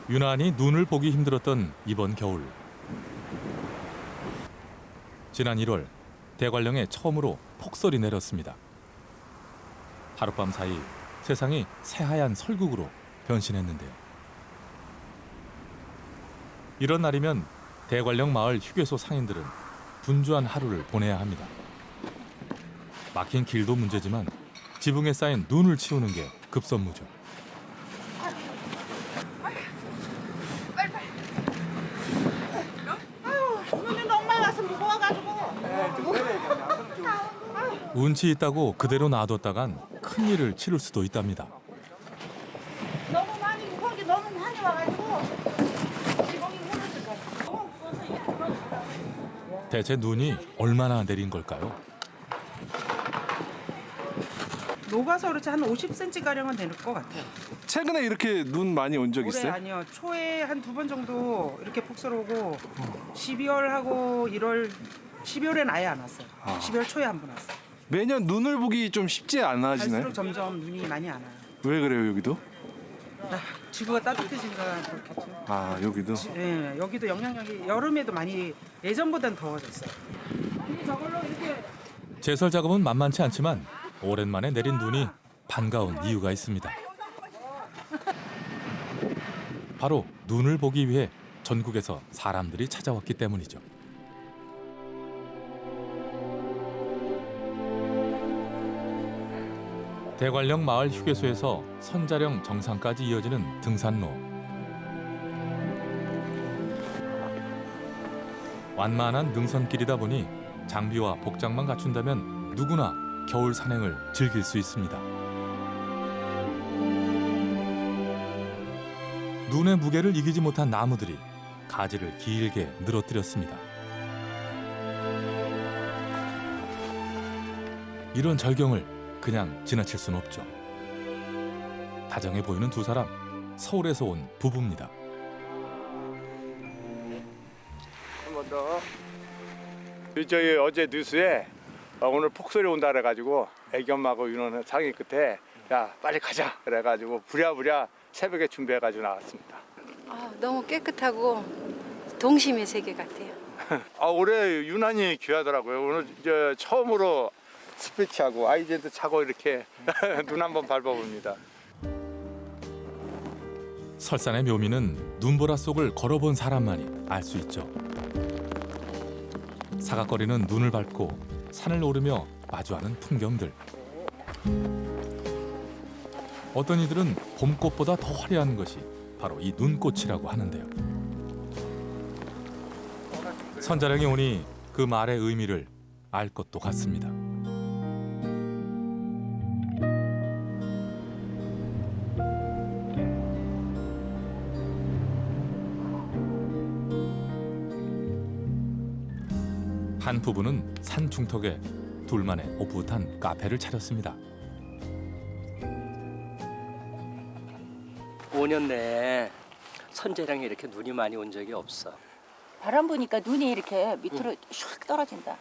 유난히 눈을 보기 힘들었던 이번 겨울. 지난 1월 대관령에 처음으로 폭설이 내렸습니다. 하룻밤 사이 세상이 새하얀 설국으로 변신했는데요. 이런 날이면 대관령 마을 휴게소 상인들은 분주한 하루를 보내야 합니다. 막힌 길도 문제지만 지붕에 쌓인 눈을 치우는 게 급선무죠. 눈이 엄마 가서 무거워가지고. 운치 있다고 그대로 놔뒀다간 큰일을 치를 수도 있답니다. 너무 많이 무거운 너무 많이 와가지고 지붕이 무너질 거야. 너무 무거워서 이게 무너질까. 대체 눈이 얼마나 내린 걸까요? 녹아서 그렇지 한 50cm 가량은 될 것 같아요. 최근에 이렇게 눈 많이 온 적 올해 있어요? 아니요. 초에 한 2번 정도 이렇게 폭설 오고 12월하고 1월 12월엔 아예 안 왔어요. 12월 초에 한 번 왔어요. 매년 눈을 보기 좀 쉽지 않아지나요? 갈수록 점점 눈이 많이 안 와요. 왜 그래요 여기도? 지구가 따뜻해지니까 그렇겠죠. 아 여기도? 네, 여기도 영향력이 여름에도 많이 예전보단 더워졌어요. 저걸로 이렇게 제설 작업은 만만치 않지만 오랜만에 내린 눈이 반가운 이유가 있습니다. 바로 눈을 보기 위해 전국에서 사람들이 찾아왔기 때문이죠. 대관령 마을 휴게소에서 선자령 정상까지 이어지는 등산로. 완만한 능선길이다 보니 장비와 복장만 갖춘다면 누구나 겨울 산행을 즐길 수 있습니다. 눈의 무게를 이기지 못한 나무들이 가지를 길게 늘어뜨렸습니다. 이런 절경을 그냥 지나칠 수는 없죠. 다정해 보이는 두 사람, 서울에서 온 부부입니다. 한 번 더. 저희 어제 뉴스에 오늘 폭설이 온다 그래가지고 애기 엄마하고 윤호는 상의 끝에 야 빨리 가자 그래가지고 부랴부랴 새벽에 준비해가지고 나왔습니다. 너무 깨끗하고 동심의 세계 같아요. 올해 유난히 귀하더라고요. 오늘 이제 처음으로 스피치하고 아이젠트 차고 이렇게 눈 한번 밟아봅니다. 설산의 묘미는 눈보라 속을 걸어본 사람만이 알 수 있죠. 사각거리는 눈을 밟고 산을 오르며 마주하는 풍경들. 어떤 이들은 봄꽃보다 더 화려한 것이 바로 이 눈꽃이라고 하는데요. 선자령이 오니 그 말의 의미를 알 것도 같습니다. 한 부부는 산 중턱에 둘만의 오붓한 카페를 차렸습니다. 5년 내에 선재량에 이렇게 눈이 많이 온 적이 없어. 바람 부니까 눈이 이렇게 밑으로 슉 떨어진다.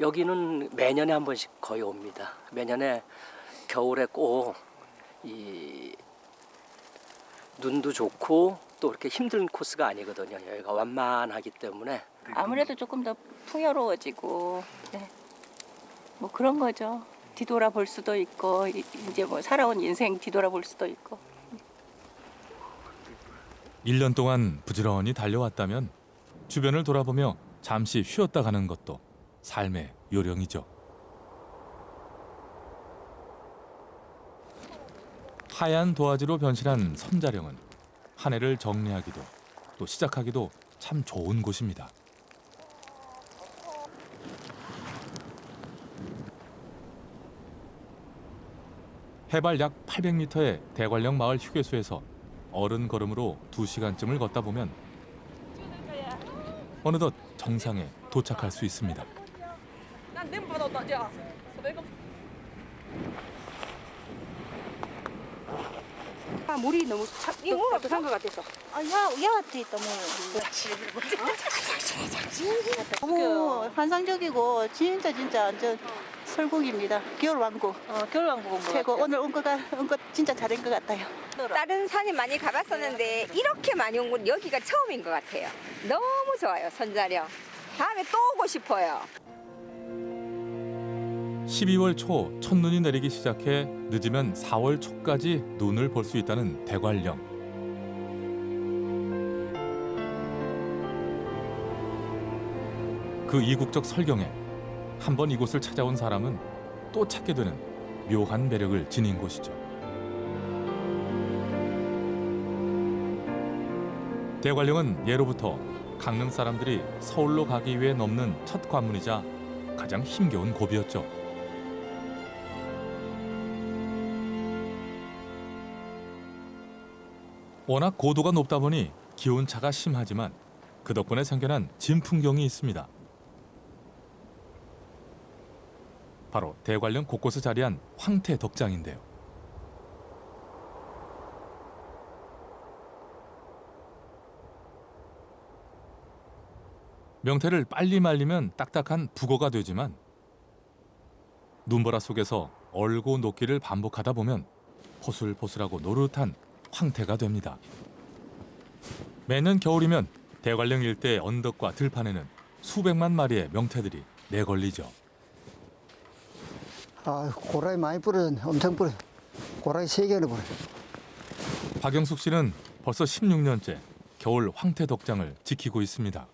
여기는 매년에 한 번씩 거의 옵니다. 매년에 겨울에 꼭 이 눈도 좋고 또 이렇게 힘든 코스가 아니거든요. 여기가 완만하기 때문에. 아무래도 조금 더 풍요로워지고, 네. 뭐 그런 거죠. 뒤돌아볼 수도 있고, 이제 뭐 살아온 인생 뒤돌아볼 수도 있고. 1년 동안 부지런히 달려왔다면 주변을 돌아보며 잠시 쉬었다 가는 것도 삶의 요령이죠. 하얀 도화지로 변신한 선자령은 한 해를 정리하기도 또 시작하기도 참 좋은 곳입니다. 해발 약 800m의 대관령 마을 휴게소에서 어른 걸음으로 2시간쯤을 걷다 보면 어느덧 정상에 도착할 수 있습니다. 물이 너무 따뜻한 것 같아서. 야한테 있다 너무 환상적이고 진짜 완전 설국입니다. 겨울왕국 겨울왕국 최고. 오늘 온 거 진짜 잘한 것 같아요. 다른 산에 많이 가봤었는데 이렇게 많이 온 건 여기가 처음인 것 같아요. 너무 좋아요, 선자령. 다음에 또 오고 싶어요. 12월 초 첫눈이 내리기 시작해 늦으면 4월 초까지 눈을 볼 수 있다는 대관령. 그 이국적 설경에 한 번 이곳을 찾아온 사람은 또 찾게 되는 묘한 매력을 지닌 곳이죠. 대관령은 예로부터 강릉 사람들이 서울로 가기 위해 넘는 첫 관문이자 가장 힘겨운 고비였죠. 워낙 고도가 높다 보니 기온차가 심하지만 그 덕분에 생겨난 진풍경이 있습니다. 바로 대관령 곳곳에 자리한 황태 덕장인데요. 명태를 빨리 말리면 딱딱한 북어가 되지만 눈보라 속에서 얼고 녹기를 반복하다 보면 포슬포슬하고 노릇한 황태가 됩니다. 매년 겨울이면 대관령 일대 언덕과 들판에는 수백만 마리의 명태들이 내걸리죠. 고라니 많이 뿌려졌네. 엄청 뿌려. 고라니 3개나 뿌려. 박영숙 씨는 벌써 16년째 겨울 황태 덕장을 지키고 있습니다.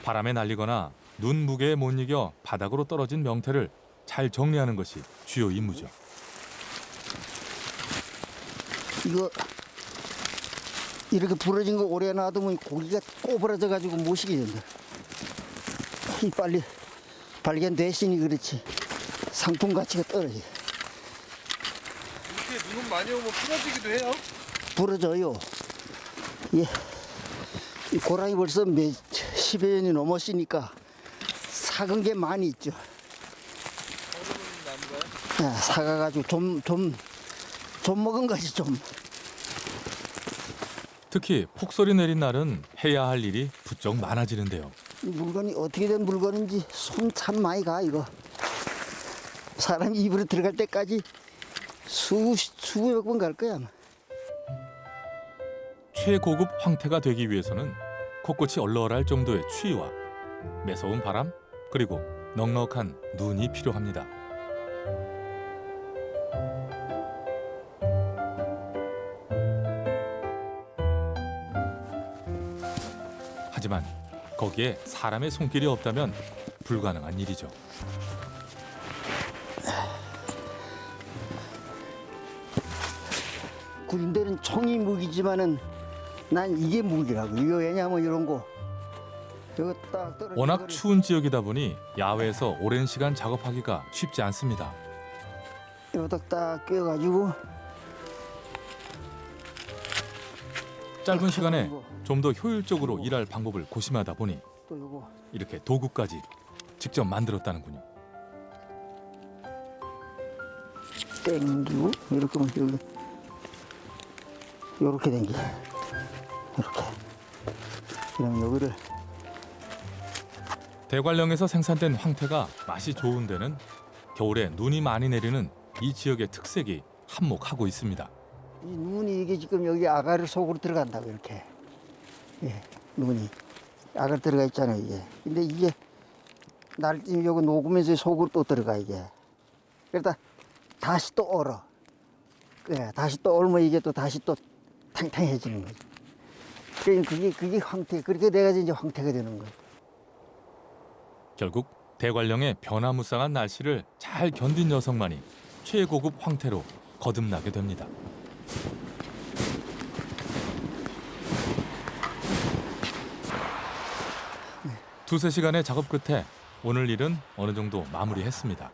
바람에 날리거나 눈 무게에 못 이겨 바닥으로 떨어진 명태를 잘 정리하는 것이 주요 임무죠. 이거 이렇게 부러진 거 오래 놔두면 고기가 꼬부러져 가지고 못 시게 된다. 이 빨리 발견됐으니 그렇지 상품 가치가 떨어져. 이렇게 눈은 많이 오면 부러지기도 해요? 부러져요. 예. 이 고라니 벌써 10여 년이 넘었으니까 삭은 게 많이 있죠. 사가가지고 좀 먹은 거지 좀. 특히 폭설이 내린 날은 해야 할 일이 부쩍 많아지는데요. 이 물건이 어떻게 된 물건인지 손 참 많이 가 이거. 사람 입으로 들어갈 때까지 수백 번 갈 거야 아마. 최고급 황태가 되기 위해서는 코끝이 얼얼할 정도의 추위와 매서운 바람 그리고 넉넉한 눈이 필요합니다. 하지만 거기에 사람의 손길이 없다면 불가능한 일이죠. 군인들은 총이 무기지만은 난 이게 무기라고. 이거 왜냐면 이런 거. 이거 딱 떨어져. 워낙 추운 지역이다 보니 야외에서 오랜 시간 작업하기가 쉽지 않습니다. 이거 딱 껴가지고. 짧은 시간에 좀 더 효율적으로 일할 방법을 고심하다 보니 또 이거. 이렇게 도구까지 직접 만들었다는군요. 땡기고 이렇게 하면 여기 요렇게 당기. 이렇게. 그러면 여기를 대관령에서 생산된 황태가 맛이 좋은 데는 겨울에 눈이 많이 내리는 이 지역의 특색이 한몫하고 있습니다. 이 눈이 이게 지금 여기 아가를 속으로 들어간다고 이렇게. 예, 눈이 아가 들어가 있잖아요 이게. 근데 이게 날쯤 여기 녹으면서 속으로 또 들어가 이게. 그러다 다시 또 얼어. 예, 다시 또 얼면 이게 또 다시 또 탕탕해지는 거죠. 그러니까 그게 황태. 그렇게 돼가지고 이제 황태가 되는 거예요. 결국 대관령의 변화무쌍한 날씨를 잘 견딘 녀석만이 최고급 황태로 거듭나게 됩니다. 두세 시간의 작업 끝에 오늘 일은 어느 정도 마무리했습니다.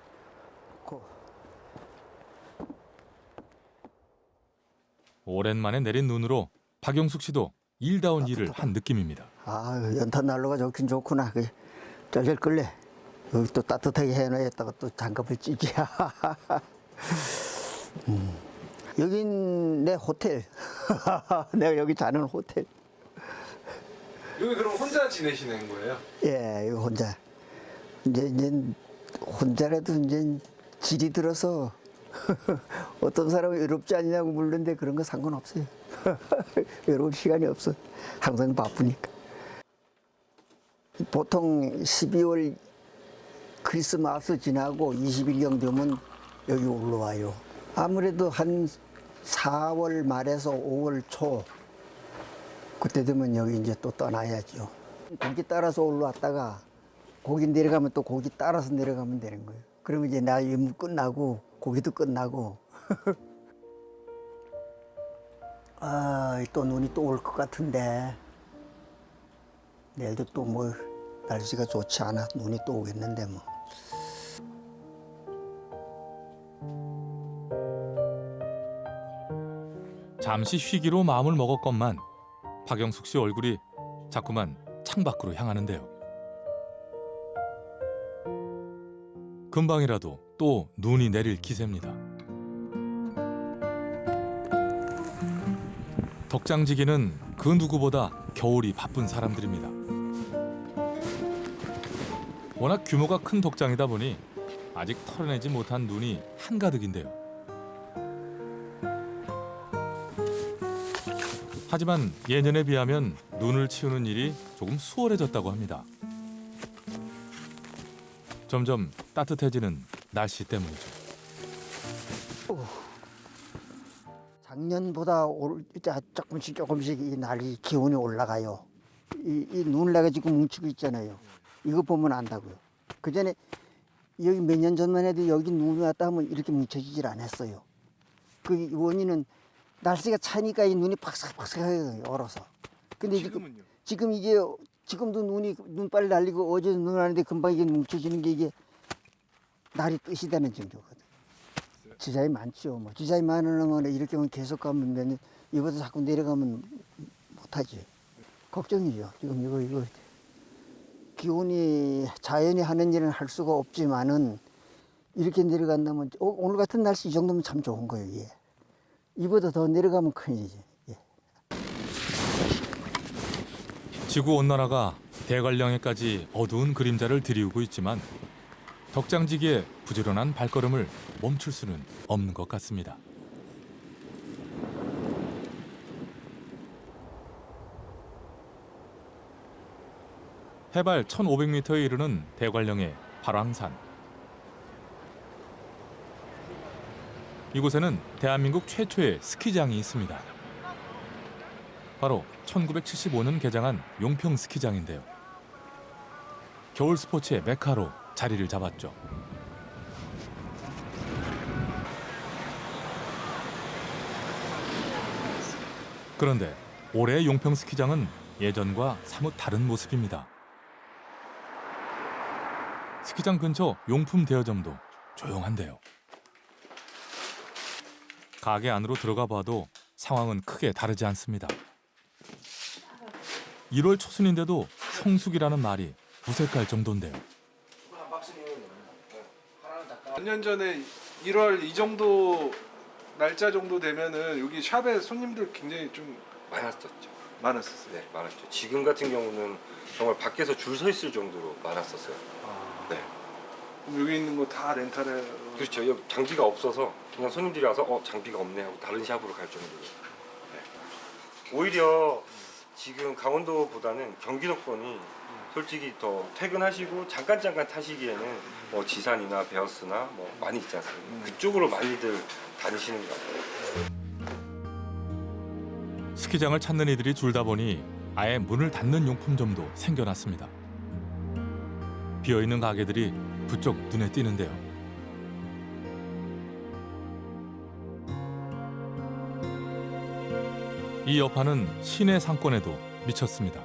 오랜만에 내린 눈으로 박영숙 씨도 일다운 일을 한 느낌입니다. 연탄 난로가 좋긴 좋구나. 쩔쩔 끓래. 여기 또 따뜻하게 해놔야겠다가 또 장갑을 찌기야. 여긴 내 호텔. 내가 여기 자는 호텔. 여기 그럼 혼자 지내시는 거예요? 예, 이거 혼자. 이제 혼자라도 이제 질이 들어서 어떤 사람은 외롭지 않냐고 묻는데 그런 거 상관없어요. 외로울 시간이 없어. 항상 바쁘니까. 보통 12월 크리스마스 지나고 20일경 되면 여기 올라와요. 아무래도 한 4월 말에서 5월 초 그때 되면 여기 이제 또 떠나야죠. 고기 따라서 올라왔다가 고기 내려가면 또 고기 따라서 내려가면 되는 거예요. 그러면 이제 날 임무 끝나고 고기도 끝나고 아, 또 눈이 또 올 것 같은데 내일도 또 뭐 날씨가 좋지 않아 눈이 또 오겠는데 뭐. 잠시 쉬기로 마음을 먹었건만 박영숙 씨 얼굴이 자꾸만 창밖으로 향하는데요. 금방이라도 또 눈이 내릴 기세입니다. 덕장지기는 그 누구보다 겨울이 바쁜 사람들입니다. 워낙 규모가 큰 덕장이다 보니 아직 털어내지 못한 눈이 한가득인데요. 하지만 예년에 비하면 눈을 치우는 일이 조금 수월해졌다고 합니다. 점점 따뜻해지는 날씨 때문이죠. 작년보다 조금씩 이 날이 기온이 올라가요. 이 눈을 내가 지금 뭉치고 있잖아요. 이거 보면 안다고요. 그 전에 여기 몇 년 전만 해도 여기 눈이 왔다 하면 이렇게 뭉쳐지질 않았어요. 그 원인은 날씨가 차니까 이 눈이 팍삭팍삭해요, 얼어서. 근데 지금 이게 지금도 눈발이 날리고 어제도 눈 왔는데 금방 이게 뭉쳐지는 게 이게 날이 뜻이 되는 정도거든. 지장이 많죠. 뭐 지장이 많으면 이렇게 하면 계속 가면 몇 년, 이보다 자꾸 내려가면 못하지. 걱정이죠. 지금 이거 기온이 자연이 하는 일은 할 수가 없지만은 이렇게 내려간다면 오늘 같은 날씨 이 정도면 참 좋은 거예요. 예. 이보다 더 내려가면 큰일이지. 예. 지구 온난화가 대관령에까지 어두운 그림자를 들이우고 있지만 덕장지기의 부지런한 발걸음을 멈출 수는 없는 것 같습니다. 해발 1,500m에 이르는 대관령의 발왕산. 이곳에는 대한민국 최초의 스키장이 있습니다. 바로 1975년 개장한 용평 스키장인데요. 겨울 스포츠의 메카로 자리를 잡았죠. 그런데 올해의 용평 스키장은 예전과 사뭇 다른 모습입니다. 스키장 근처 용품 대여점도 조용한데요. 가게 안으로 들어가 봐도 상황은 크게 다르지 않습니다. 1월 초순인데도 성수기라는 말이 무색할 정도인데요. 몇 년 전에 1월 이 정도 날짜 정도 되면은 여기 샵에 손님들 굉장히 좀 많았었죠. 많았었어요. 네, 많았죠. 지금 같은 경우는 정말 밖에서 줄 서 있을 정도로 많았었어요. 네. 그럼 여기 있는 거 다 렌탈해. 그렇죠. 여기 장비가 없어서 그냥 손님들이 와서 장비가 없네 하고 다른 샵으로 갈 정도로. 네. 오히려 지금 강원도보다는 경기도권이 솔직히 더 퇴근하시고 잠깐 타시기에는 뭐 지산이나 베어스나 뭐 많이 있지 않습니까? 그쪽으로 많이들 다니시는 것 같아요. 스키장을 찾는 이들이 줄다 보니 아예 문을 닫는 용품점도 생겨났습니다. 비어있는 가게들이 부쩍 눈에 띄는데요. 이 여파는 시내 상권에도 미쳤습니다.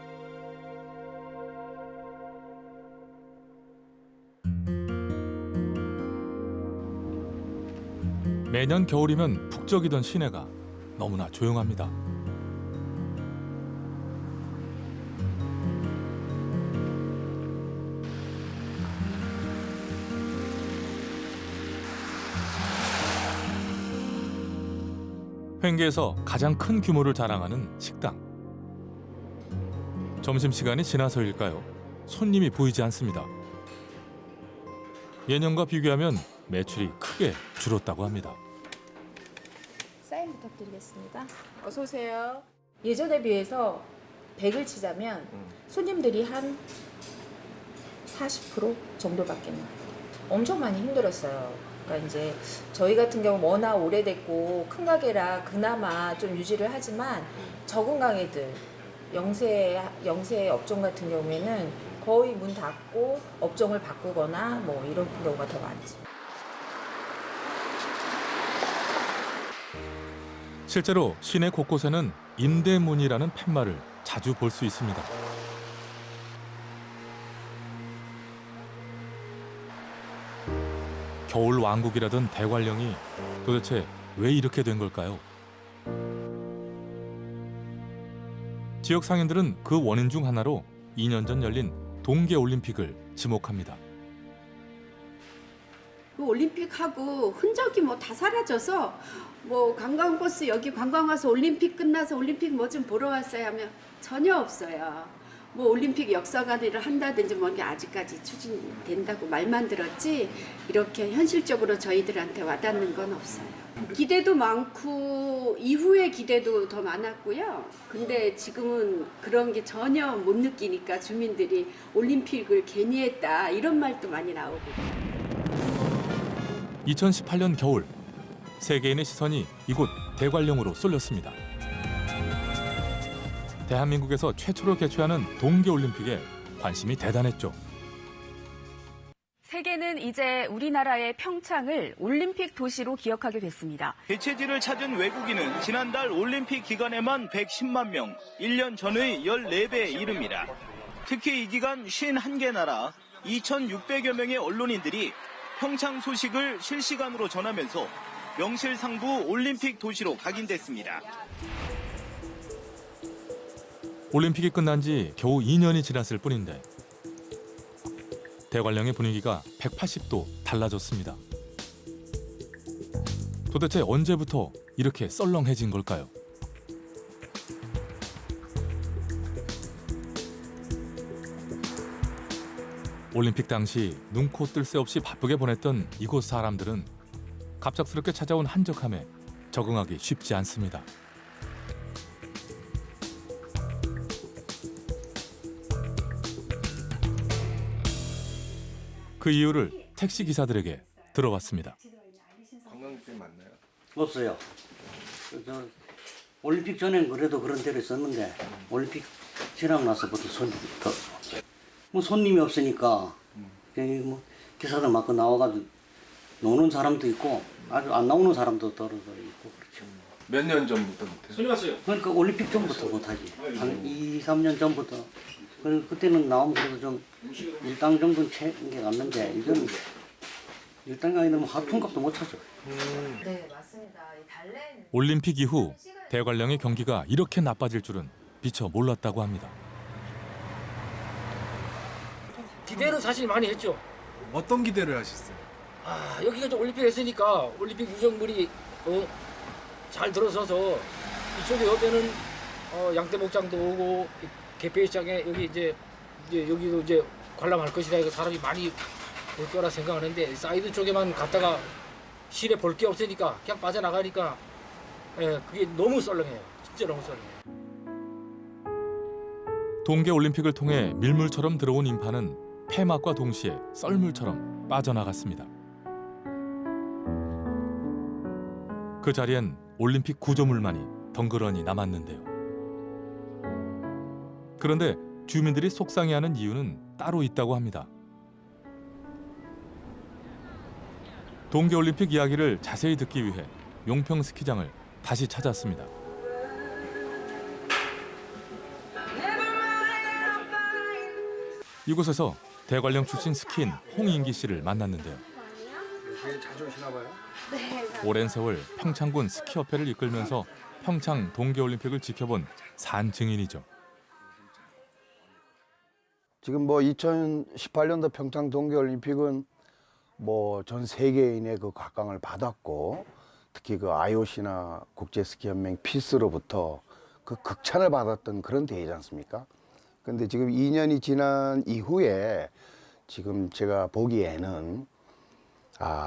매년 겨울이면 북적이던 시내가 너무나 조용합니다. 횡계에서 가장 큰 규모를 자랑하는 식당. 점심시간이 지나서일까요? 손님이 보이지 않습니다. 예년과 비교하면 매출이 크게 줄었다고 합니다. 사인 부탁드리겠습니다. 어서 오세요. 예전에 비해서 100을 치자면 손님들이 한 40% 정도밖에 안 나요. 엄청 많이 힘들었어요. 그러니까 이제 저희 같은 경우 워낙 오래됐고 큰 가게라 그나마 좀 유지를 하지만 적은 가게들 영세 업종 같은 경우에는 거의 문 닫고 업종을 바꾸거나 뭐 이런 경우가 더 많죠. 실제로 시내 곳곳에는 임대문이라는 팻말을 자주 볼 수 있습니다. 겨울 왕국이라던 대관령이 도대체 왜 이렇게 된 걸까요? 지역 상인들은 그 원인 중 하나로 2년 전 열린 동계올림픽을 지목합니다. 그 올림픽하고 흔적이 뭐 다 사라져서 뭐 관광버스 여기 관광 와서 올림픽 끝나서 올림픽 뭐 좀 보러 왔어요 하면 전혀 없어요. 뭐 올림픽 역사관을 한다든지 뭐 이게 아직까지 추진된다고 말만 들었지 이렇게 현실적으로 저희들한테 와닿는 건 없어요. 기대도 많고 이후의 기대도 더 많았고요. 근데 지금은 그런 게 전혀 못 느끼니까 주민들이 올림픽을 괜히 했다 이런 말도 많이 나오고. 2018년 겨울 세계인의 시선이 이곳 대관령으로 쏠렸습니다. 대한민국에서 최초로 개최하는 동계올림픽에 관심이 대단했죠. 세계는 이제 우리나라의 평창을 올림픽 도시로 기억하게 됐습니다. 개최지를 찾은 외국인은 지난달 올림픽 기간에만 110만 명, 1년 전의 14배에 이릅니다. 특히 이 기간 51개 나라 2,600여 명의 언론인들이 평창 소식을 실시간으로 전하면서 명실상부 올림픽 도시로 각인됐습니다. 올림픽이 끝난 지 겨우 2년이 지났을 뿐인데 대관령의 분위기가 180도 달라졌습니다. 도대체 언제부터 이렇게 썰렁해진 걸까요? 올림픽 당시 눈코 뜰 새 없이 바쁘게 보냈던 이곳 사람들은 갑작스럽게 찾아온 한적함에 적응하기 쉽지 않습니다. 그 이유를 택시 기사들에게 들어봤습니다. 관광객 많나요? 없어요. 올림픽 전엔 그래도 그런 데를 썼는데 올림픽 지나고 나서부터 손님이 더 없어요. 뭐 손님이 없으니까 그냥 뭐 기사들 막 나와가지고 노는 사람도 있고 아주 안 나오는 사람도 떨어져 있고 그렇죠. 몇 년 전부터 못해요? 손님 왔어요. 그러니까 올림픽 전부터 못하지. 한 2, 3년 전부터. 그때는 나오면 그래도 좀 일당 정도는 챙겨갔는데 이건 일당이 아니면 하품값도 못 찾아. 네, 맞습니다. 달래는 올림픽 이후 대관령의 경기가 이렇게 나빠질 줄은 미처 몰랐다고 합니다. 기대는 사실 많이 했죠. 어떤 기대를 하셨어요? 여기가 이제 올림픽 했으니까 올림픽 유정물이 잘 들어서서 이쪽에 오면은 양떼 목장도 오고 개폐시장에 여기 이제 여기도 이제 관람할 것이다 해서 사람이 많이 올 거라 생각하는데 사이드 쪽에만 갔다가 실에 볼 게 없으니까 그냥 빠져나가니까 그게 너무 썰렁해요. 진짜 너무 썰렁해요. 동계올림픽을 통해 밀물처럼 들어온 인파는 폐막과 동시에 썰물처럼 빠져나갔습니다. 그 자리엔 올림픽 구조물만이 덩그러니 남았는데요. 그런데 주민들이 속상해하는 이유는 따로 있다고 합니다. 동계올림픽 이야기를 자세히 듣기 위해 용평 스키장을 다시 찾았습니다. 이곳에서 대관령 출신 스키인 홍인기 씨를 만났는데요. 여기 자주 오시나 봐요? 네. 오랜 세월 평창군 스키협회를 이끌면서 평창 동계올림픽을 지켜본 산 증인이죠. 지금 뭐 2018년도 평창 동계올림픽은 뭐 전 세계인의 그 각광을 받았고 특히 그 IOC나 국제스키연맹 피스로부터 그 극찬을 받았던 그런 대회지 않습니까? 근데 지금 2년이 지난 이후에 지금 제가 보기에는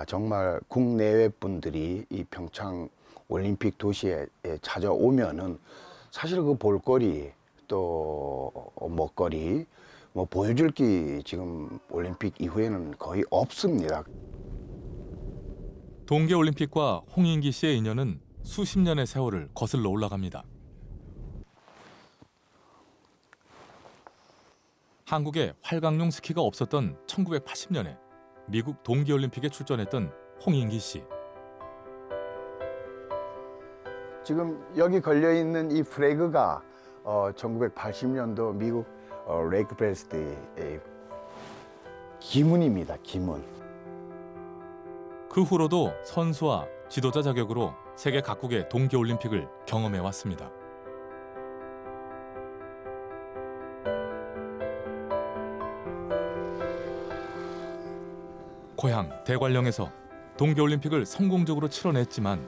정말 국내외 분들이 이 평창 올림픽 도시에 찾아오면은 사실 그 볼거리 또 먹거리 뭐 보여줄 게 지금 올림픽 이후에는 거의 없습니다. 동계올림픽과 홍인기 씨의 인연은 수십 년의 세월을 거슬러 올라갑니다. 한국에 활강용 스키가 없었던 1980년에 미국 동계올림픽에 출전했던 홍인기 씨. 지금 여기 걸려 있는 이 플래그가 1980년도 미국 레이크 브레스트의 기문입니다. 기문. 그 후로도 선수와 지도자 자격으로 세계 각국의 동계올림픽을 경험해 왔습니다. 고향 대관령에서 동계올림픽을 성공적으로 치러냈지만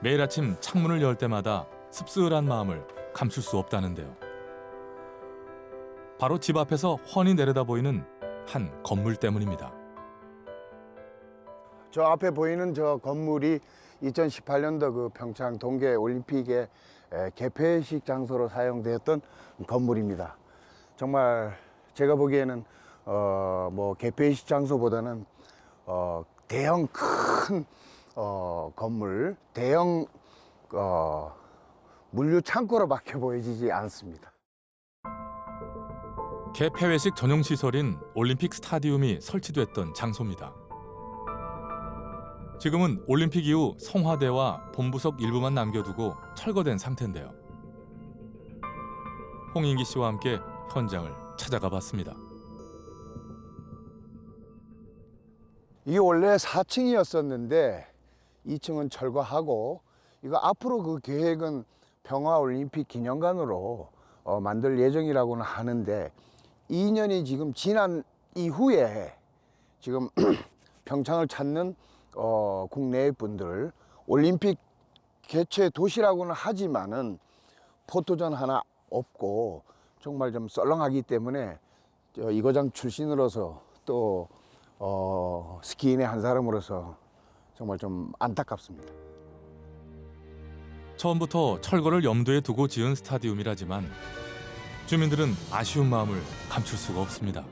매일 아침 창문을 열 때마다 씁쓸한 마음을 감출 수 없다는데요. 바로 집 앞에서 훤히 내려다 보이는 한 건물 때문입니다. 저 앞에 보이는 저 건물이 2018년도 그 평창 동계올림픽의 개폐식 장소로 사용되었던 건물입니다. 정말 제가 보기에는 뭐 개폐식 장소보다는 대형 큰 건물, 대형 물류 창고로밖에 보여지지 않습니다. 개폐회식 전용 시설인 올림픽 스타디움이 설치됐던 장소입니다. 지금은 올림픽 이후 성화대와 본부석 일부만 남겨두고 철거된 상태인데요. 홍인기 씨와 함께 현장을 찾아가 봤습니다. 이게 원래 4층이었었는데 2층은 철거하고 이거 앞으로 그 계획은 평화올림픽 기념관으로 만들 예정이라고는 하는데 2년이 지금 지난 이후에 지금 평창을 찾는 국내의 분들 올림픽 개최 도시라고는 하지만은 포토존 하나 없고 정말 좀 썰렁하기 때문에 이거장 출신으로서 또 스키인의 한 사람으로서 정말 좀 안타깝습니다. 처음부터 철거를 염두에 두고 지은 스타디움이라지만 주민들은 아쉬운 마음을 감출 수가 없습니다.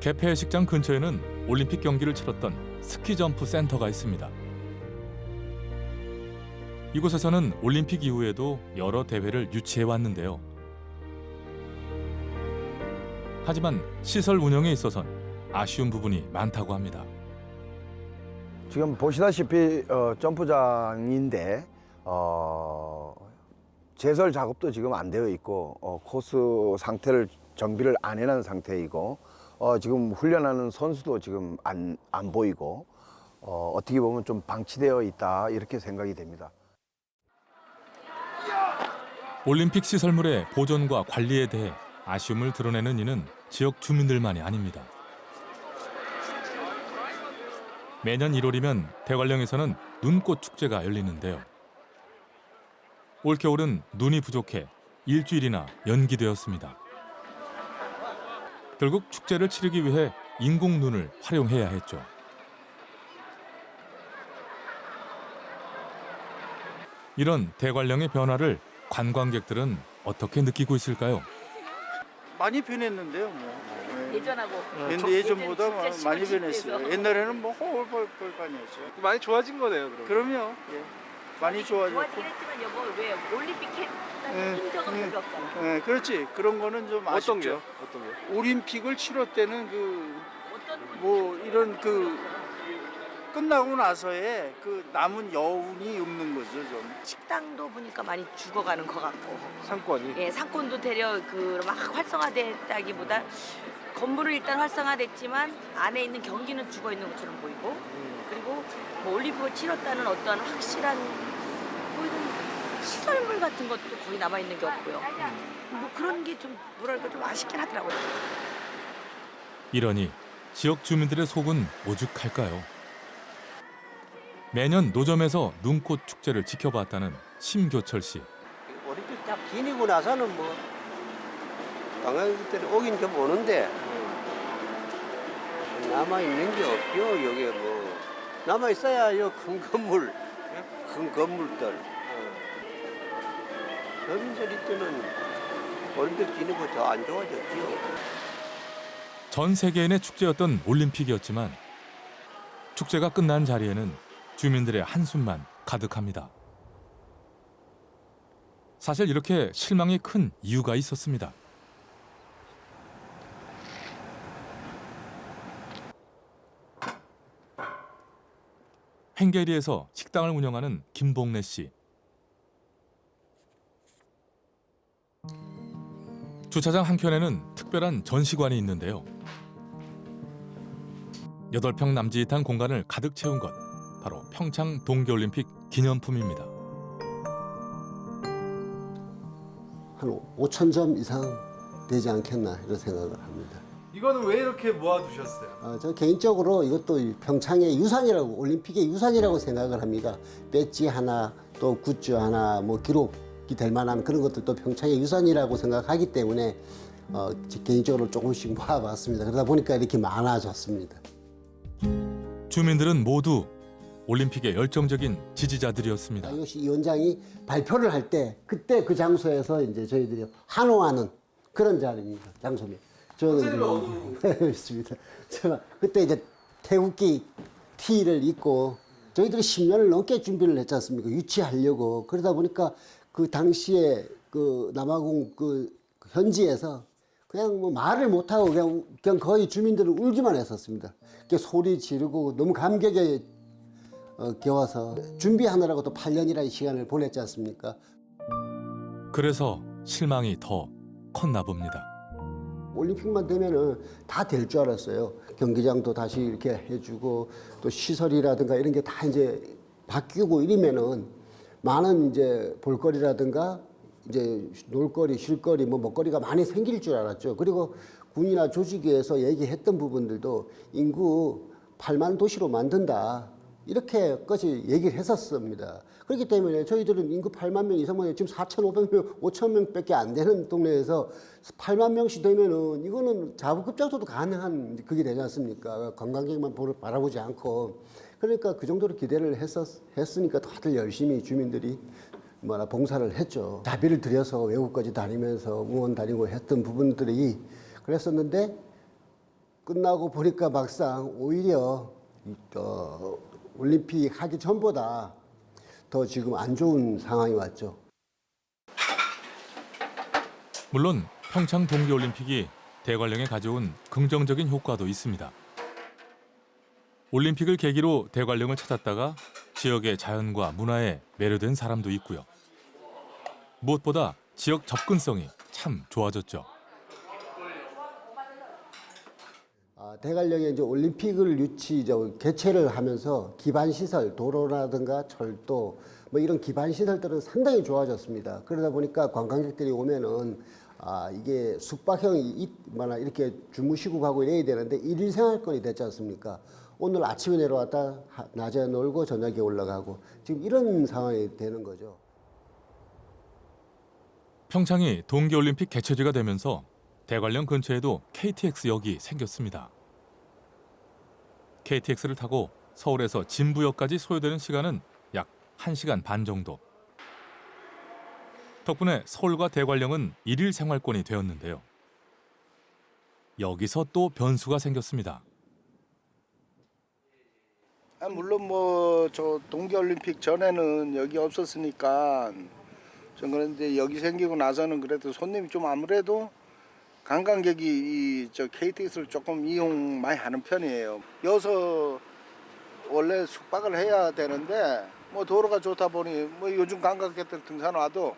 개폐식장 근처에는 올림픽 경기를 치렀던 스키점프 센터가 있습니다. 이곳에서는 올림픽 이후에도 여러 대회를 유치해 왔는데요. 하지만 시설 운영에 있어선 아쉬운 부분이 많다고 합니다. 지금 보시다시피 점프장인데 제설 작업도 지금 안 되어 있고 코스 상태를 정비를 안 해놓은 상태이고 지금 훈련하는 선수도 지금 안 보이고 어떻게 보면 좀 방치되어 있다 이렇게 생각이 됩니다. 올림픽 시설물의 보존과 관리에 대해 아쉬움을 드러내는 이는 지역 주민들만이 아닙니다. 매년 1월이면 대관령에서는 눈꽃 축제가 열리는데요. 올겨울은 눈이 부족해 일주일이나 연기되었습니다. 결국 축제를 치르기 위해 인공눈을 활용해야 했죠. 이런 대관령의 변화를 관광객들은 어떻게 느끼고 있을까요? 많이 변했는데요. 뭐. 예전하고 예전보다 예전 많이 진짜 변했어요. 심해서. 옛날에는 뭐 홀벌판이었어요. 많이 좋아진 거네요, 그럼. 그럼요. 예. 많이 좋아졌고. 좋아지긴 했지만 여보 왜 올림픽 했다는 적은 별로 없잖아. 예, 그렇지. 그런 거는 좀 아쉽죠. 어떤 게요? 어떤 게? 올림픽을 치렀 때는 그 뭐 이런 그 끝나고 나서의 그 남은 여운이 없는 거죠, 좀. 식당도 보니까 많이 죽어가는 것 같고. 상권이? 예, 상권도 되려 막 활성화됐다기보다 건물은 일단 활성화됐지만 안에 있는 경기는 죽어 있는 것처럼 보이고 그리고 뭐 올림픽을 치렀다는 어떠한 확실한 보이는 시설물 같은 것도 거의 남아 있는 게 없고요. 뭐 그런 게 좀 뭐랄까 좀 아쉽긴 하더라고요. 이러니 지역 주민들의 속은 오죽할까요? 매년 노점에서 눈꽃 축제를 지켜봤다는 심교철 씨. 올림픽 다 지니고 나서는 뭐 관광객들이 오긴 좀 오는데 남아 있는 게 없죠. 여기 뭐 남아 있어야 요 큰 건물, 큰 건물들. 서민들이 때는 올림픽 지니고 더 안 좋아졌죠. 전 세계인의 축제였던 올림픽이었지만 축제가 끝난 자리에는 주민들의 한숨만 가득합니다. 사실 이렇게 실망이 큰 이유가 있었습니다. 헝게리에서 식당을 운영하는 김봉래 씨. 주차장 한켠에는 특별한 전시관이 있는데요. 8평 남짓한 공간을 가득 채운 것, 바로 평창 동계올림픽 기념품입니다. 한 5,000점 이상 되지 않겠나 이런 생각을 합니다. 이거는 왜 이렇게 모아두셨어요? 저 개인적으로 이것도 평창의 유산이라고, 올림픽의 유산이라고 생각을 합니다. 배지 하나, 또 굿즈 하나, 뭐 기록이 될 만한 그런 것들도 평창의 유산이라고 생각하기 때문에 개인적으로 조금씩 모아봤습니다. 그러다 보니까 이렇게 많아졌습니다. 주민들은 모두 올림픽의 열정적인 지지자들이었습니다. 이것이 이 원장이 발표를 할 때 그때 그 장소에서 이제 저희들이 환호하는 그런 자리입니다. 장소입니다. 저는 있습니다. 제가 그때 이제 태극기 티를 입고 저희들이 10년을 넘게 준비를 했지 않습니까? 유치하려고. 그러다 보니까 그 당시에 그 남아공 그 현지에서 그냥 뭐 말을 못하고 그냥 거의 주민들은 울기만 했었습니다. 소리 지르고 너무 감격에 겨워서 준비하느라고 또 8년이라는 시간을 보냈지 않습니까? 그래서 실망이 더 컸나 봅니다. 올림픽만 되면은 다 될 줄 알았어요. 경기장도 다시 이렇게 해주고 또 시설이라든가 이런 게 다 이제 바뀌고 이러면은 많은 이제 볼거리라든가 이제 놀거리, 쉴거리, 뭐 먹거리가 많이 생길 줄 알았죠. 그리고 군이나 조직위에서 얘기했던 부분들도 인구 8만 도시로 만든다. 이렇게까지 얘기를 했었습니다. 그렇기 때문에 저희들은 인구 8만 명 이상만 지금 4,500명, 5,000명밖에 안 되는 동네에서 8만 명씩 되면은 이거는 자부급작도도 가능한 그게 되지 않습니까? 관광객만 바라보지 않고. 그러니까 그 정도로 기대를 했으니까 다들 열심히 주민들이 봉사를 했죠. 자비를 들여서 외국까지 다니면서 응원 다니고 했던 부분들이 그랬었는데 끝나고 보니까 막상 오히려 올림픽 하기 전보다 더 지금 안 좋은 상황이 왔죠. 물론 평창 동계올림픽이 대관령에 가져온 긍정적인 효과도 있습니다. 올림픽을 계기로 대관령을 찾았다가 지역의 자연과 문화에 매료된 사람도 있고요. 무엇보다 지역 접근성이 참 좋아졌죠. 대관령에 이제 올림픽을 개최를 하면서 기반 시설, 도로라든가 철도 뭐 이런 기반 시설들은 상당히 좋아졌습니다. 그러다 보니까 관광객들이 오면은 이게 숙박형이 이렇게 주무시고 가고 이래야 되는데 일일 생활권이 됐지 않습니까? 오늘 아침에 내려왔다 낮에 놀고 저녁에 올라가고 지금 이런 상황이 되는 거죠. 평창이 동계올림픽 개최지가 되면서 대관령 근처에도 KTX역이 생겼습니다. KTX를 타고 서울에서 진부역까지 소요되는 시간은 약 1시간 반 정도. 덕분에 서울과 대관령은 일일 생활권이 되었는데요. 여기서 또 변수가 생겼습니다. 물론 뭐 저 동계올림픽 전에는 여기 없었으니까 좀 그런데 여기 생기고 나서는 그래도 손님이 좀 아무래도 관광객이 저 KTX를 조금 이용 많이 하는 편이에요. 여기서 원래 숙박을 해야 되는데 뭐 도로가 좋다 보니 뭐 요즘 관광객들 등산 와도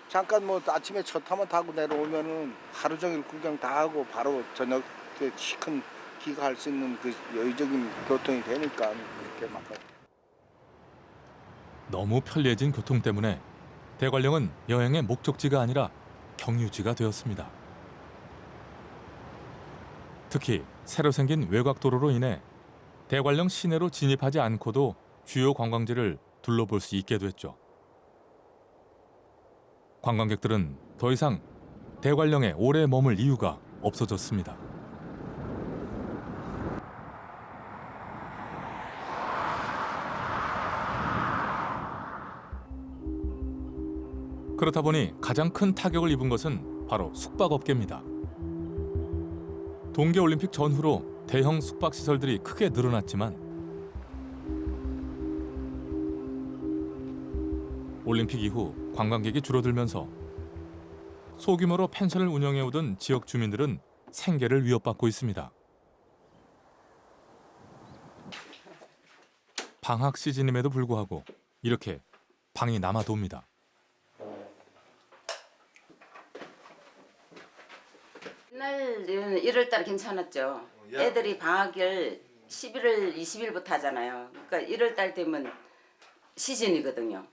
잠깐 뭐 아침에 차 타면 타고 내려오면은 하루 종일 구경 다 하고 바로 저녁 때 시큰 귀가할 수 있는 그 여유적인 교통이 되니까 그렇게 막. 너무 편리해진 교통 때문에 대관령은 여행의 목적지가 아니라 경유지가 되었습니다. 특히 새로 생긴 외곽도로로 인해 대관령 시내로 진입하지 않고도 주요 관광지를 둘러볼 수 있게 됐죠. 관광객들은 더 이상 대관령에 오래 머물 이유가 없어졌습니다. 그렇다 보니 가장 큰 타격을 입은 것은 바로 숙박업계입니다. 동계올림픽 전후로 대형 숙박시설들이 크게 늘어났지만 올림픽 이후 관광객이 줄어들면서 소규모로 펜션을 운영해오던 지역 주민들은 생계를 위협받고 있습니다. 방학 시즌임에도 불구하고 이렇게 방이 남아돕니다. 옛날에는 1월 달에 괜찮았죠. 애들이 방학을 11월 20일부터 하잖아요. 그러니까 1월 달 되면 시즌이거든요.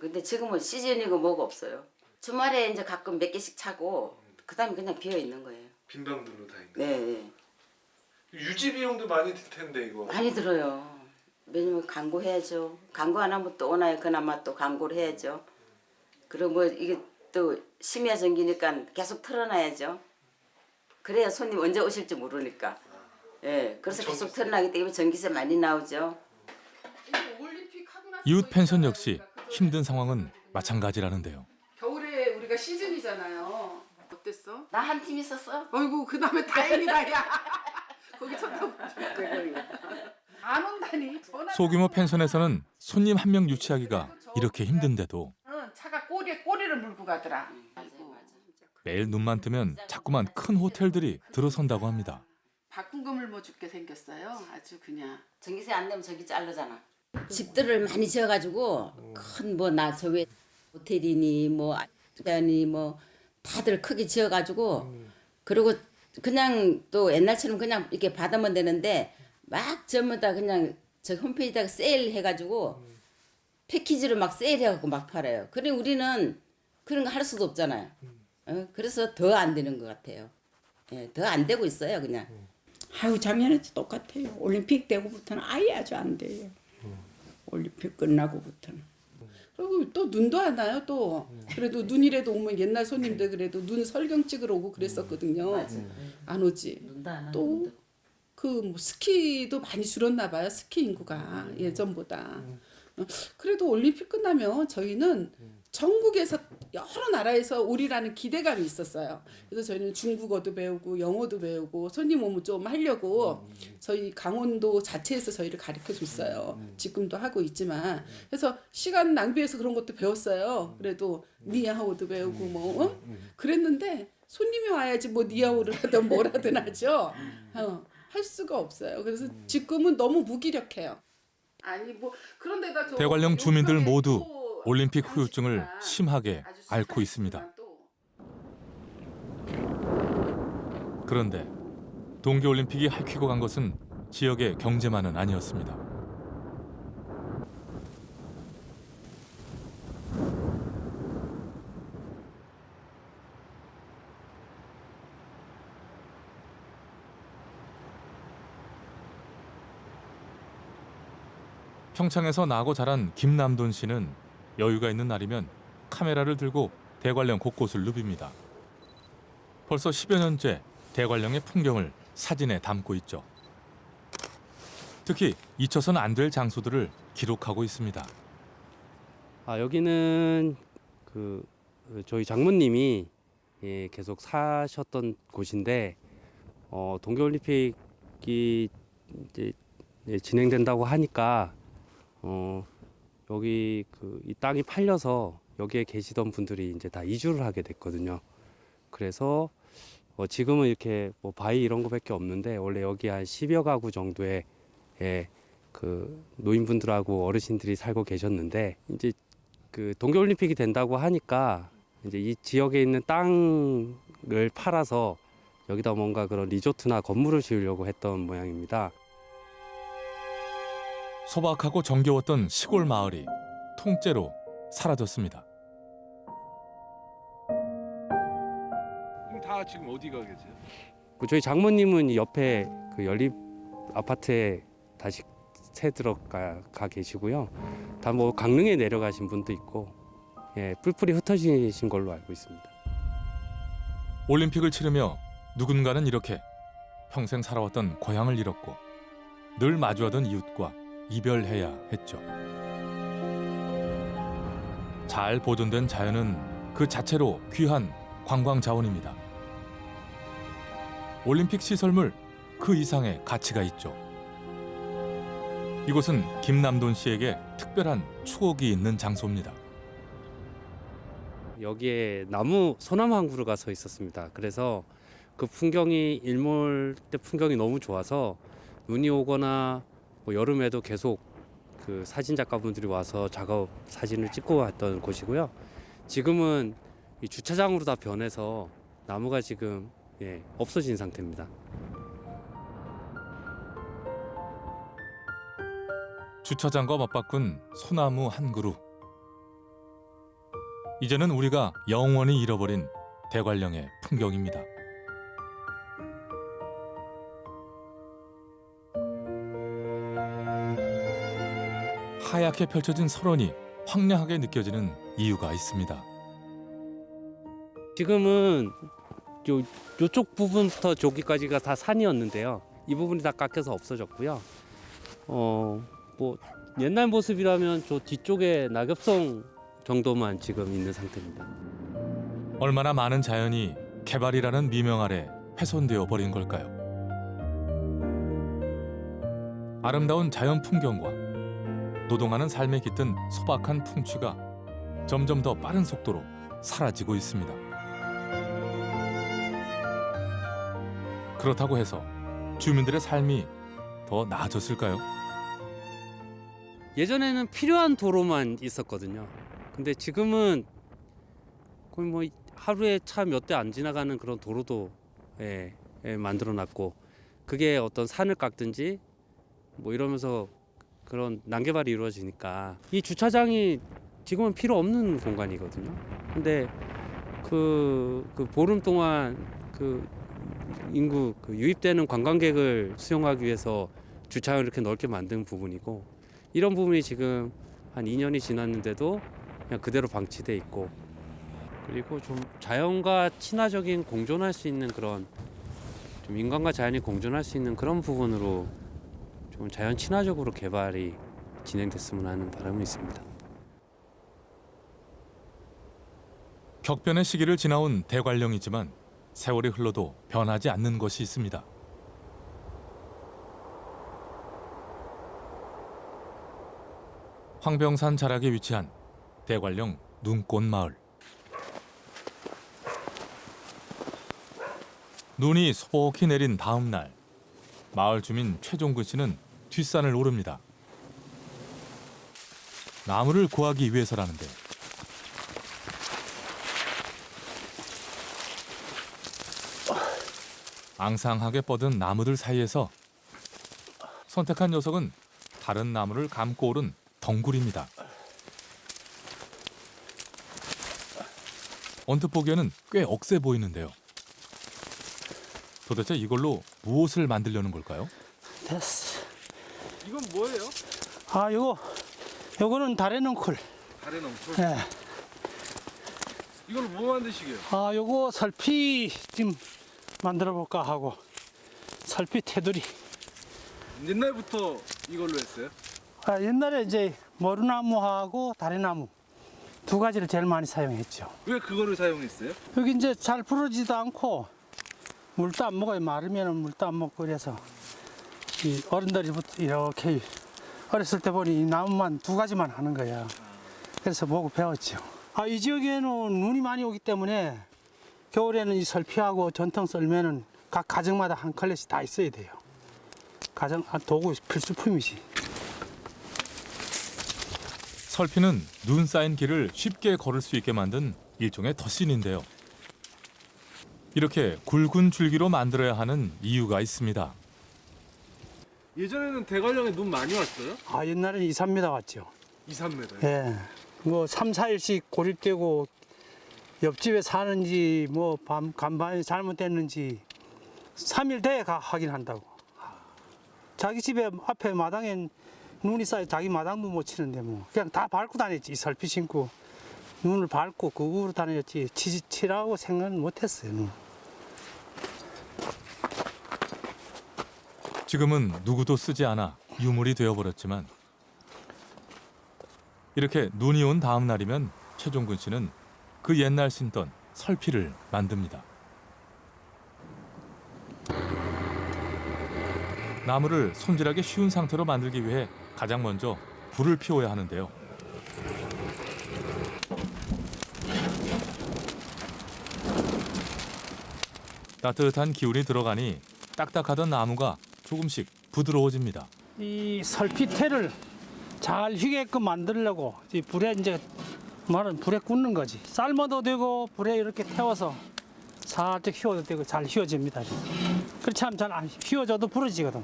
근데 지금은 시즌이고 뭐가 없어요. 주말에 이제 가끔 몇 개씩 차고 그다음에 그냥 비어 있는 거예요. 빈 방들로 다 있는. 네, 네. 유지 비용도 많이 들 텐데 이거. 많이 들어요. 왜냐면 광고해야죠. 광고 안 하면 또 오나요? 그나마 또 광고를 해야죠. 그리고 뭐 이게 또 심야 전기니까 계속 틀어놔야죠. 그래야 손님 언제 오실지 모르니까. 예, 그래서 계속 틀어나기 때문에 전기세 많이 나오죠. 이웃 펜션 역시 힘든 상황은 마찬가지라는데요. 겨울에 우리가 시즌이잖아요. 어땠어? 나 한 팀 있었어. 어이구 그다음에 다행이다 야. 거기 쳐다보고 안 온다니. 소규모 펜션에서는 손님 한 명 유치하기가 이렇게 힘든데도 차가 꼬리를 물고 가더라. 매일 눈만 뜨면 자꾸만 큰 호텔들이 들어선다고 합니다. 바꾼 건물 뭐 죽게 생겼어요. 아주 그냥. 전기세 안 내면 전기 자르잖아. 집들을 많이 지어가지고 큰 뭐 나 저기 호텔이니 뭐 아니 뭐 다들 크게 지어가지고 그리고 그냥 또 옛날처럼 그냥 이렇게 받으면 되는데 막 전부 다 그냥 저 홈페이지다가 세일 해가지고 패키지로 막 세일해갖고 막 팔아요. 그래 우리는 그런 거 할 수도 없잖아요. 그래서 더 안 되는 것 같아요. 예, 더 안 되고 있어요 그냥. 아유 작년에도 똑같아요. 올림픽 되고부터는 아예 아주 안 돼요. 올림픽 끝나고부터는. 그리고 또 눈도 안 와요 또. 그래도 눈이라도 오면 옛날 손님들 그래도 눈 설경 찍으러 오고 그랬었거든요. 안 오지. 또 그 뭐 스키도 많이 줄었나 봐요. 스키 인구가 예전보다. 그래도 올림픽 끝나면 저희는 전국에서 여러 나라에서 오리라는 기대감이 있었어요. 그래서 저희는 중국어도 배우고 영어도 배우고 손님 오면 좀 하려고 저희 강원도 자체에서 저희를 가르쳐 줬어요. 지금도 하고 있지만 그래서 시간 낭비해서 그런 것도 배웠어요. 그래도 니하오도 배우고 뭐 그랬는데 손님이 와야지 뭐 니하오를 하든 뭘 하든 하죠. 할 수가 없어요. 그래서 지금은 너무 무기력해요. 아니 뭐 그런데다 저 대관령 주민들 모두 올림픽 후유증을 심하게 앓고 있습니다. 그런데 동계올림픽이 핥히고 간 것은 지역의 경제만은 아니었습니다. 평창에서 나고 자란 김남돈 씨는 여유가 있는 날이면 카메라를 들고 대관령 곳곳을 누빕니다. 벌써 10여 년째 대관령의 풍경을 사진에 담고 있죠. 특히 잊혀서는 안 될 장소들을 기록하고 있습니다. 여기는 저희 장모님이 계속 사셨던 곳인데 동계올림픽이 이제 진행된다고 하니까 여기 이 땅이 팔려서 여기에 계시던 분들이 이제 다 이주를 하게 됐거든요. 그래서 지금은 이렇게 뭐 바위 이런 거밖에 없는데 원래 여기 한 10여 가구 정도의 그 노인분들하고 어르신들이 살고 계셨는데 이제 그 동계올림픽이 된다고 하니까 이제 이 지역에 있는 땅을 팔아서 여기다 뭔가 그런 리조트나 건물을 지으려고 했던 모양입니다. 소박하고 정겨웠던 시골 마을이 통째로 사라졌습니다. 그럼 다 지금 어디가 계세요? 저희 장모님은 이 옆에 그 연립 아파트에 다시 새 들어가 계시고요. 다 뭐 강릉에 내려가신 분도 있고, 예, 뿔뿔이 흩어지신 걸로 알고 있습니다. 올림픽을 치르며 누군가는 이렇게 평생 살아왔던 고향을 잃었고 늘 마주하던 이웃과 이별해야 했죠. 잘 보존된 자연은 그 자체로 귀한 관광 자원입니다. 올림픽 시설물 그 이상의 가치가 있죠. 이곳은 김남돈 씨에게 특별한 추억이 있는 장소입니다. 여기에 나무 소나무 한 그루가 서 있었습니다. 그래서 그 풍경이 일몰 때 풍경이 너무 좋아서 눈이 오거나 뭐 여름에도 계속 그 사진 작가분들이 와서 작업 사진을 찍고 왔던 곳이고요. 지금은 이 주차장으로 다 변해서 나무가 지금 없어진 상태입니다. 주차장과 맞바꾼 소나무 한 그루. 이제는 우리가 영원히 잃어버린 대관령의 풍경입니다. 하얗게 펼쳐진 설원이 황량하게 느껴지는 이유가 있습니다. 지금은 요쪽 부분부터 저기까지가 다 산이었는데요. 이 부분이 다 깎여서 없어졌고요. 뭐 옛날 모습이라면 저 뒤쪽에 낙엽성 정도만 지금 있는 상태입니다. 얼마나 많은 자연이 개발이라는 미명 아래 훼손되어 버린 걸까요? 아름다운 자연 풍경과 노동하는 삶에 깃든 소박한 풍취가 점점 더 빠른 속도로 사라지고 있습니다. 그렇다고 해서 주민들의 삶이 더 나아졌을까요? 예전에는 필요한 도로만 있었거든요. 근데 지금은 거의 뭐 하루에 차 몇 대 안 지나가는 그런 도로도 만들어놨고, 그게 어떤 산을 깎든지 뭐 이러면서 그런 난개발이 이루어지니까 이 주차장이 지금은 필요 없는 공간이거든요. 근데 그 보름 동안 그 인구 유입되는 관광객을 수용하기 위해서 주차장을 이렇게 넓게 만든 부분이고, 이런 부분이 지금 한 2년이 지났는데도 그냥 그대로 방치돼 있고, 그리고 좀 자연과 친화적인 공존할 수 있는 그런, 좀 인간과 자연이 공존할 수 있는 그런 부분으로 좀 자연 친화적으로 개발이 진행됐으면 하는 바람이 있습니다. 격변의 시기를 지나온 대관령이지만 세월이 흘러도 변하지 않는 것이 있습니다. 황병산 자락에 위치한 대관령 눈꽃 마을. 눈이 소복히 내린 다음 날, 마을 주민 최종근 씨는 뒷산을 오릅니다. 나무를 구하기 위해서라는데. 앙상하게 뻗은 나무들 사이에서 선택한 녀석은 다른 나무를 감고 오른 덩굴입니다. 언뜻 보기에는 꽤 억세 보이는데요. 도대체 이걸로 무엇을 만들려는 걸까요? 됐어. 이건 뭐예요? 아, 요거는 달의 넝쿨. 달의 넝쿨? 예. 이걸 뭐 만드시게요? 아, 요거 설피 좀 만들어 볼까 하고. 설피 테두리. 옛날부터 이걸로 했어요? 아, 옛날에 이제 머루나무하고 다래나무 두 가지를 제일 많이 사용했죠. 왜 그거를 사용했어요? 여기 이제 잘 부러지도 않고 물도 안 먹어요. 마르면 물도 안 먹고 그래서 이 어른들이부터 이렇게 어렸을 때 보니 이 나무만 두 가지만 하는 거야. 그래서 보고 배웠죠. 아, 이 지역에는 눈이 많이 오기 때문에 겨울에는 이 설피하고 전통 썰매는 각 가정마다 한 컬레씩 다 있어야 돼요. 도구 필수품이지. 설피는 눈 쌓인 길을 쉽게 걸을 수 있게 만든 일종의 덧신인데요. 이렇게 굵은 줄기로 만들어야 하는 이유가 있습니다. 예전에는 대관령에 눈 많이 왔어요? 아, 옛날에는 2, 3m 왔죠. 2, 3m. 예. 뭐 3, 4일씩 고립되고 옆집에 사는지 뭐 간판이 잘못됐는지 3일 돼야 확인한다고. 자기 집에 앞에 마당엔 눈이 쌓여 자기 마당도 못 치는데 뭐 그냥 다 밟고 다녔지. 설피 신고 눈을 밟고 그 우로 다녔지. 치라고 생각은 못했어요. 눈. 지금은 누구도 쓰지 않아 유물이 되어버렸지만 이렇게 눈이 온 다음 날이면 최종근 씨는 그 옛날 신던 설피를 만듭니다. 나무를 손질하기 쉬운 상태로 만들기 위해 가장 먼저 불을 피워야 하는데요. 따뜻한 기운이 들어가니 딱딱하던 나무가 조금씩 부드러워집니다. 이 설피태를 잘 휘게끔 만들려고 이 불에 이제 말은 불에 굽는 거지. 삶아도 되고 불에 이렇게 태워서 살짝 휘어도 되고 잘 휘어집니다. 그렇지 않으면 잘 안 휘어져도 부러지거든.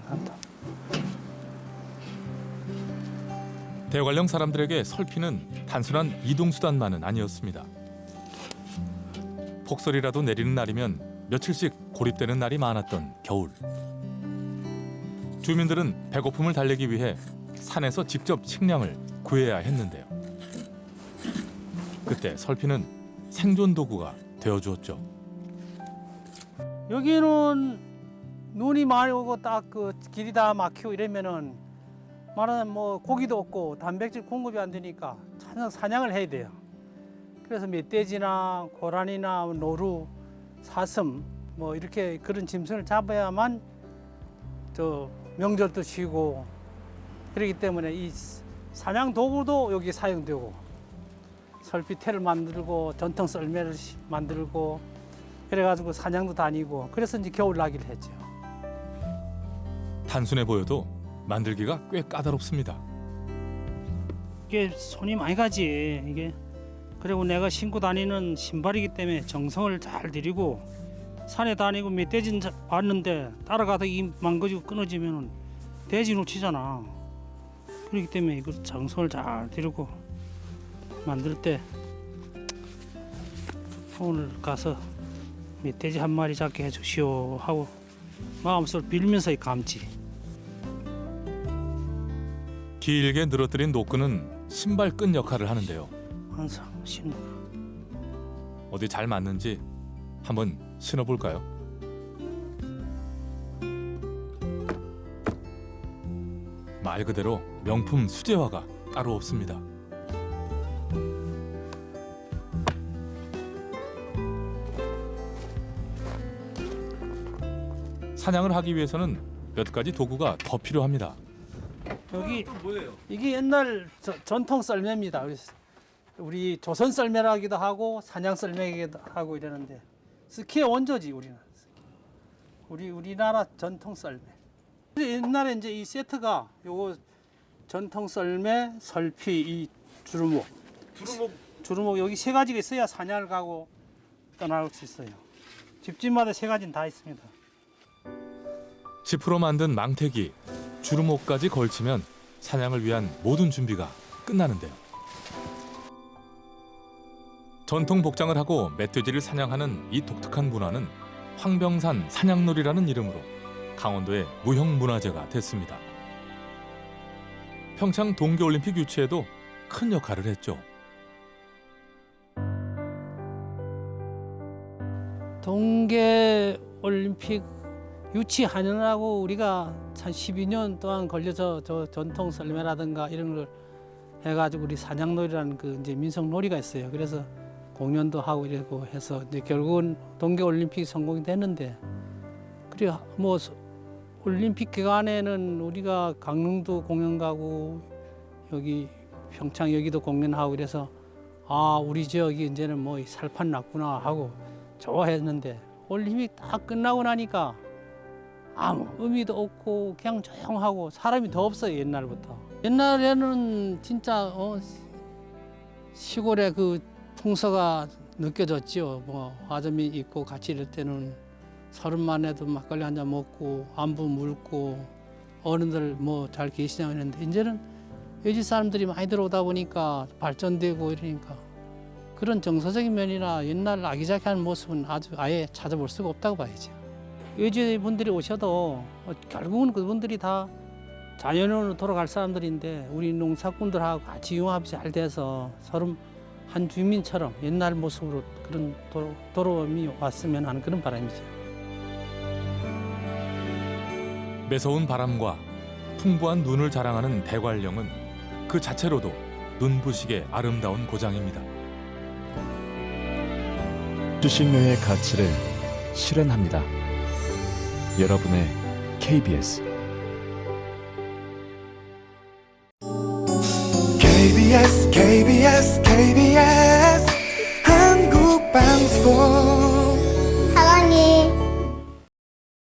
대관령 사람들에게 설피는 단순한 이동수단만은 아니었습니다. 폭설이라도 내리는 날이면 며칠씩 고립되는 날이 많았던 겨울. 주민들은 배고픔을 달래기 위해 산에서 직접 식량을 구해야 했는데요. 그때 설피는 생존 도구가 되어주었죠. 여기는 눈이 많이 오고 딱 그 길이 다 막히고 이러면은 말하는 뭐 고기도 없고 단백질 공급이 안 되니까 사냥을 해야 돼요. 그래서 멧돼지나 고라니나 노루, 사슴 뭐 이렇게 그런 짐승을 잡아야만 저 명절도 쉬고 그렇기 때문에 이 사냥 도구도 여기 사용되고 설피태를 만들고 전통 썰매를 만들고 그래가지고 사냥도 다니고 그래서 이제 겨울나기를 했죠. 단순해 보여도 만들기가 꽤 까다롭습니다. 이게 손이 많이 가지 이게. 그리고 내가 신고 다니는 신발이기 때문에 정성을 잘 들이고 산에 다니고 멧돼지 봤는데 따라가다 이 망가지고 끊어지면 돼지 놓치잖아. 그렇기 때문에 이거 정성을 잘 들이고 만들 때 오늘 가서 멧돼지 한 마리 잡게 해주시오 하고 마음속으로 빌면서 감지. 길게 늘어뜨린 노끈은 신발끈 역할을 하는데요. 항상 신고. 어디 잘 맞는지 한번 신어볼까요? 말 그대로 명품 수제화가 따로 없습니다. 사냥을 하기 위해서는 몇 가지 도구가 더 필요합니다. 여기 이게 옛날 전통 썰매입니다. 우리 조선 썰매라기도 하고 사냥 썰매기도 하고 이러는데 스키의 원조지 우리는. 우리나라 전통 썰매. 옛날에 이제 이 세트가 요거 전통 썰매, 설피, 이 주루목. 주루목 여기 세 가지가 있어야 사냥을 가고 떠나올 수 있어요. 집집마다 세 가지는 다 있습니다. 지프로 만든 망태기, 주루목까지 걸치면 사냥을 위한 모든 준비가 끝나는데요. 전통 복장을 하고 멧돼지를 사냥하는 이 독특한 문화는 황병산 사냥놀이라는 이름으로 강원도의 무형문화재가 됐습니다. 평창 동계올림픽 유치에도 큰 역할을 했죠. 동계올림픽 유치하느라고 우리가 한 12년 동안 걸려서 저 전통 썰매라든가 이런 걸 해가지고 우리 사냥놀이라는 그 이제 민속놀이가 있어요. 그래서 공연도 하고 이러고 해서 이제 결국은 동계올림픽이 성공이 됐는데 그리고 뭐 올림픽 기간에는 우리가 강릉도 공연 가고 여기 평창 여기도 공연하고 그래서 아 우리 지역이 이제는 뭐 살판 났구나 하고 좋아했는데 올림픽 딱 끝나고 나니까 아무 의미도 없고 그냥 조용하고 사람이 더 없어요. 옛날부터. 옛날에는 진짜 시골의 그 풍서가 느껴졌죠. 뭐 아점이 있고 같이 이럴 때는 서른만 해도 막걸리 한 잔 먹고 안부 물고 어른들 뭐 잘 계시냐고 했는데 이제는 외지 사람들이 많이 들어오다 보니까 발전되고 이러니까 그런 정서적인 면이나 옛날 아기자기한 모습은 아예 찾아볼 수가 없다고 봐야죠. 외지 분들이 오셔도 결국은 그분들이 다 자연으로 돌아갈 사람들인데 우리 농사꾼들하고 같이 융합이 잘 돼서 서로 한 주민처럼 옛날 모습으로 그런 돌아옴이 왔으면 하는 그런 바람이죠. 매서운 바람과 풍부한 눈을 자랑하는 대관령은 그 자체로도 눈부시게 아름다운 고장입니다. 주식료의 가치를 실현합니다. 여러분의 KBS KBS 한국방송